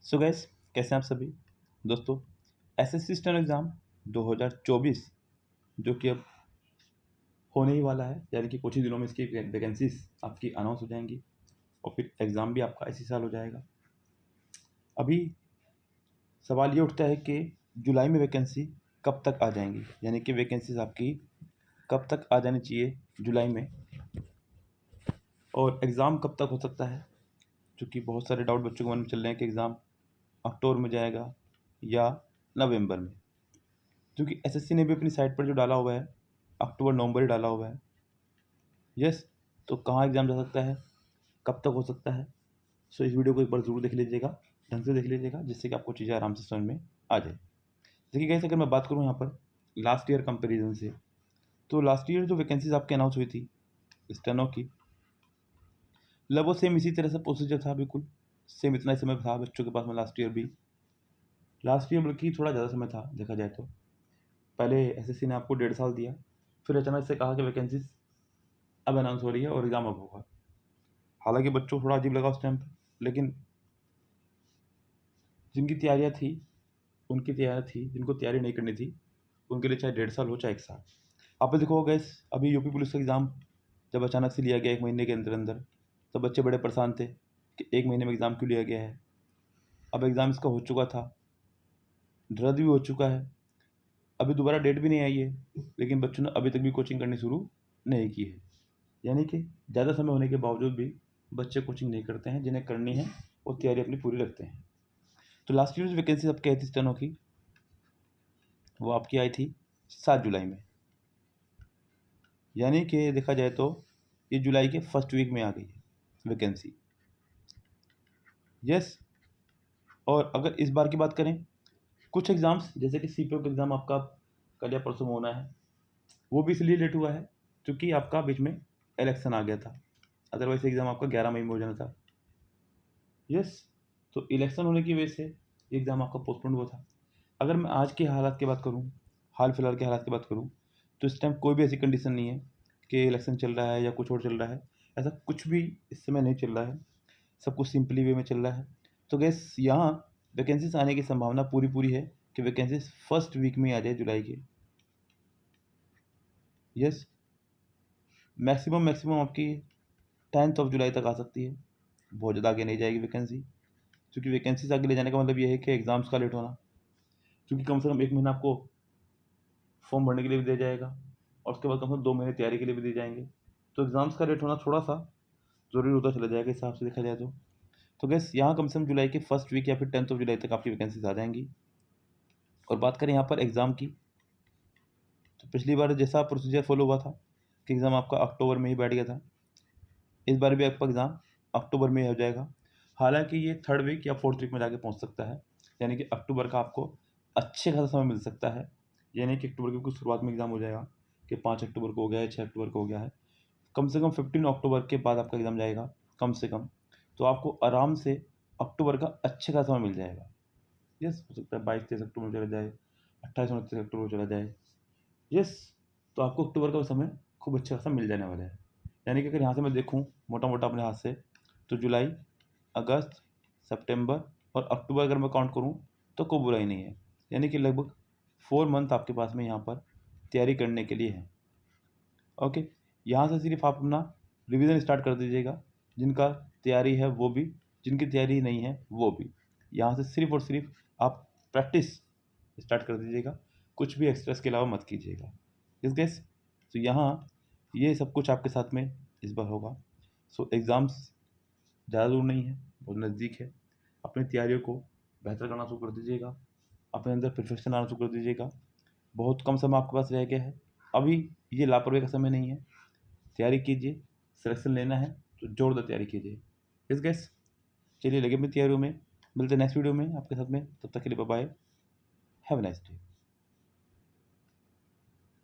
सो gas, कैसे हैं आप सभी दोस्तों। एसएससी स्टेनो एग्ज़ाम 2024 जो कि अब होने ही वाला है, यानी कि कुछ ही दिनों में इसकी वैकेंसीज आपकी अनाउंस हो जाएंगी और फिर एग्ज़ाम भी आपका इसी साल हो जाएगा। अभी सवाल ये उठता है कि जुलाई में वैकेंसी कब तक आ जाएंगी, यानी कि वैकेंसीज आपकी कब तक आ जानी चाहिए जुलाई में, और एग्ज़ाम कब तक हो सकता है। क्योंकि बहुत सारे डाउट बच्चों के मन में चल रहे हैं कि एग्ज़ाम अक्टूबर में जाएगा या नवंबर में, क्योंकि एसएससी ने भी अपनी साइट पर जो डाला हुआ है अक्टूबर नवंबर ही डाला हुआ है। यस, तो कहाँ एग्ज़ाम जा सकता है, कब तक हो सकता है। सो इस वीडियो को एक बार ज़रूर देख लीजिएगा, ढंग से देख लीजिएगा, जिससे कि आपको चीज़ें आराम से समझ में आ जाए। देखिए कैसे, अगर मैं बात करूँ यहाँ पर लास्ट ईयर कंपेरिजन से, तो लास्ट ईयर जो वैकेंसीज आपकी अनाउंस हुई थी स्टेनो की, लगभग सेम इसी तरह से प्रोसीजर था, बिल्कुल सेम इतना ही समय था बच्चों के पास में लास्ट ईयर भी। लास्ट ईयर बल्कि थोड़ा ज़्यादा समय था देखा जाए तो। पहले एसएससी ने आपको 1.5 साल दिया, फिर अचानक से कहा कि वैकेंसीज अब अनाउंस हो रही है और एग्ज़ाम अब होगा। हालांकि बच्चों को थोड़ा अजीब लगा उस टाइम पर, लेकिन जिनकी तैयारियाँ थी उनकी तैयारी थी, जिनको तैयारी नहीं करनी थी उनके लिए चाहे 1.5 साल हो चाहे 1 साल। आप देखो गैस, अभी यूपी पुलिस का एग्ज़ाम जब अचानक से लिया गया 1 महीने के अंदर अंदर, तो बच्चे बड़े परेशान थे कि 1 महीने में एग्ज़ाम क्यों लिया गया है। अब एग्ज़ाम इसका हो चुका था, रद्द भी हो चुका है, अभी दोबारा डेट भी नहीं आई है, लेकिन बच्चों ने अभी तक भी कोचिंग करनी शुरू नहीं की है। यानी कि ज़्यादा समय होने के बावजूद भी बच्चे कोचिंग नहीं करते हैं, जिन्हें करनी है वो तैयारी अपनी पूरी रखते हैं। तो लास्ट ईयर जो वैकेंसी आपकी आई थी स्टेनो की, वो आपकी आई थी 7 जुलाई में, यानी कि देखा जाए तो ये जुलाई के फर्स्ट वीक में आ गई है वैकेंसी। यस, और अगर इस बार की बात करें, कुछ एग्ज़ाम्स जैसे कि सीपीओ का एग्ज़ाम आपका कल या परसों में होना है, वो भी इसलिए लेट हुआ है क्योंकि आपका बीच में इलेक्शन आ गया था। अदरवाइज एग्ज़ाम आपका 11 मई में हो जाना था। यस, तो इलेक्शन होने की वजह से एग्ज़ाम आपका पोस्टपोन हुआ था। अगर मैं आज के हालात की बात करूँ, हाल फिलहाल के हालात की बात करूँ, तो इस टाइम कोई भी ऐसी कंडीशन नहीं है कि इलेक्शन चल रहा है या कुछ और चल रहा है। ऐसा कुछ भी इस समय नहीं चल रहा है, सब कुछ सिंपली वे में चल रहा है। तो गैस, यहाँ वैकेंसीज आने की संभावना पूरी पूरी है कि वैकेंसीज फर्स्ट वीक में आ जाए जुलाई के। यस, मैक्सिमम आपकी 10th ऑफ जुलाई तक आ सकती है, बहुत ज़्यादा आगे नहीं जाएगी वैकेंसी। क्योंकि वैकेंसीज आगे ले जाने का मतलब ये है कि एग्ज़ाम्स का लेट होना, क्योंकि कम से कम 1 महीना आपको फॉर्म भरने के लिए भी दिया जाएगा और उसके बाद कम से कम 2 महीने तैयारी के लिए भी दिए जाएंगे। तो एग्ज़ाम्स का लेट होना थोड़ा सा ज़रूरी होता चला जाएगा हिसाब से देखा जाए तो गैस, यहाँ कम से कम जुलाई के फर्स्ट वीक या फिर 10th ऑफ जुलाई तक आपकी वैकेंसीज आ जाएंगी। और बात करें यहाँ पर एग्ज़ाम की, तो पिछली बार जैसा प्रोसीजर फॉलो हुआ था कि एग्ज़ाम आपका अक्टूबर में ही बैठ गया था, इस बार भी आपका एग्ज़ाम अक्टूबर में ही हो जाएगा। हालांकि ये 3rd वीक या 4th वीक में जाके पहुंच सकता है, यानी कि अक्टूबर का आपको अच्छे खासा समय मिल सकता है। यानी कि अक्टूबर की कुछ शुरुआत में एग्ज़ाम हो जाएगा कि 5 अक्टूबर को हो गया है, 6 अक्टूबर को हो गया है, कम से कम 15 अक्टूबर के बाद आपका एग्ज़ाम जाएगा कम से कम। तो आपको आराम से अक्टूबर का अच्छे खासा समय मिल जाएगा। यस, हो सकता है 22-23 अक्टूबर में चला जाए, 28-29 अक्टूबर में चला जाए। यस, तो आपको अक्टूबर का समय खूब अच्छा खासा मिल जाने वाला है। यानी कि अगर यहाँ से मैं देखूँ मोटा मोटा अपने हाथ से, तो जुलाई, अगस्त, सितंबर और अक्टूबर अगर मैं काउंट करूँ तो कोई बुराई नहीं है। यानी कि लगभग 4 मंथ आपके पास में यहाँ पर तैयारी करने के लिए है। ओके, यहाँ से सिर्फ आप अपना रिवीजन स्टार्ट कर दीजिएगा, जिनका तैयारी है वो भी, जिनकी तैयारी नहीं है वो भी। यहाँ से सिर्फ और सिर्फ आप प्रैक्टिस स्टार्ट कर दीजिएगा, कुछ भी एक्स्ट्रा के अलावा मत कीजिएगा। इस गैस, तो यहाँ ये सब कुछ आपके साथ में इस बार होगा। सो एग्ज़ाम्स ज़्यादा दूर नहीं है, बहुत नज़दीक है। अपनी तैयारियों को बेहतर करना शुरू कर दीजिएगा, अपने अंदर परफेक्शन आना शुरू कर दीजिएगा। बहुत कम समय आपके पास रह गया है, अभी ये लापरवाही का समय नहीं है। तैयारी कीजिए, सिलेक्शन लेना है तो जोरदार तैयारी कीजिए। इस गैस, चलिए लगे अपनी तैयारियों में, मिलते हैं नेक्स्ट वीडियो में आपके साथ में। तब तक के लिए bye bye, have a nice day.